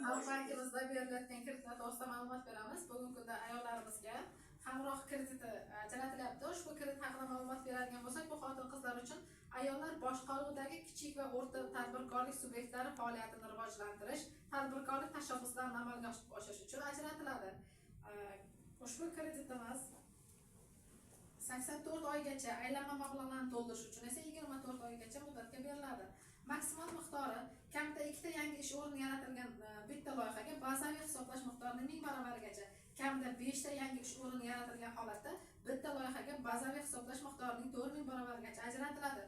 Xalq bankimizda berilayotgan kreditlar to'g'risida ma'lumot beramiz. Bugungi kunda ayollarimizga hamroh krediti ajratilyapti. Ushbu kredit haqida ma'lumot beradigan bo'lsak, bu xotin-qizlar uchun ayollar boshqaruvidagi kichik va o'rta tadbirkorlik subyektlari faoliyatini rivojlantirish, tadbirkorlik tashabbuslarini amalga oshirish uchun ajratiladi. Ushbu kreditimiz 84 oygacha, aylanma mablag'larni to'ldirish uchun esa 24 oygacha muddatga beriladi. Maksimal miqdori kamida 2 ta yangi ish o'rni yaratilgan bitta loyihaga bazaviy hisoblash miqdorini 1000 baravarigacha, kamida 5 ta yangi ish o'rni yaratilgan holatda bitta loyihaga bazaviy hisoblash miqdorining 4000 baravarigacha ajratiladi.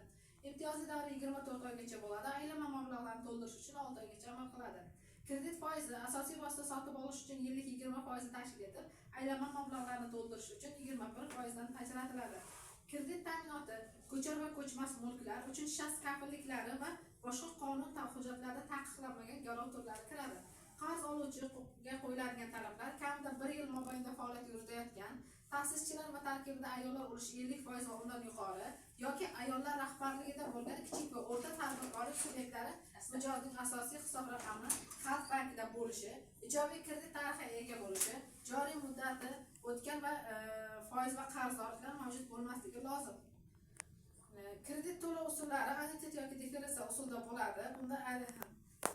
Imtiyozli davri 24 oygacha bo'ladi. Aylanma mablag'larni to'ldirish uchun 6 oygacha amal qiladi. Kredit foizi asosiy vosita sotib olish uchun yillik 20% tashkil etib, aylanma mablag'larni to'ldirish uchun 21% dan ajratiladi. Kredit ta'minoti ko'char va ko'chmas mulklar uchun shaxs kafilliklari va boshqa qonun hujjatlarida taqiqlanmagan garov turlari kiradi. Qarz oluvchiga qo'yiladigan talablar kamida 1 yil mobaynida faoliyat yuritayotgan ta'sischilar va tarkibida ayollar ulushi 50% va undan yuqori yoki ayollar rahbarligida bo'lgan kichik va o'rta tadbirkorlik subyektlari mijozning asosiy hisob raqami Xalq bankida bo'lishi, ijobiy kredit tarixiga ega bo'lishi, joriy muddati o'tgan va foiz va qarzdorliklar mavjud bo'lmasligi lozim. Kredit to'lov usullari annuitet yoki deklaratsiya usulida bo'ladi. Bunda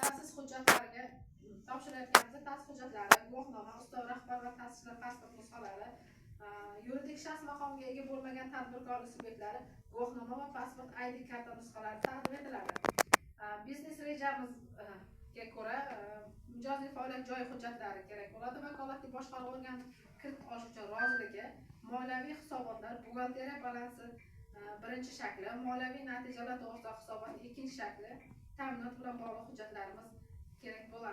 ta'sis hujjatlariga topshirayotganimizda ta'sis hujjatlari, guvohnoma, ustav rahbar va ta'sischilar pasport nusxalari, yuridik shaxs maqomiga ega bo'lmagan tadbirkorlik subyektlari guvohnoma va pasport ID karta nusxalari taqdim etiladi. Biznes rejamizga ko'ra mijozning faoliyat joyi hujjatlari kerak bo'ladi. Vakolatli boshqaruv organi kredit olish uchun roziligi, moliyaviy hisobotlar, buxgalteriya balansi birinchi shakli, moliyaviy natijalar to'g'risidagi hisobot ikkinchi shakli, ta'minot bilan bog'liq hujjatlarimiz kerak bo'ladi.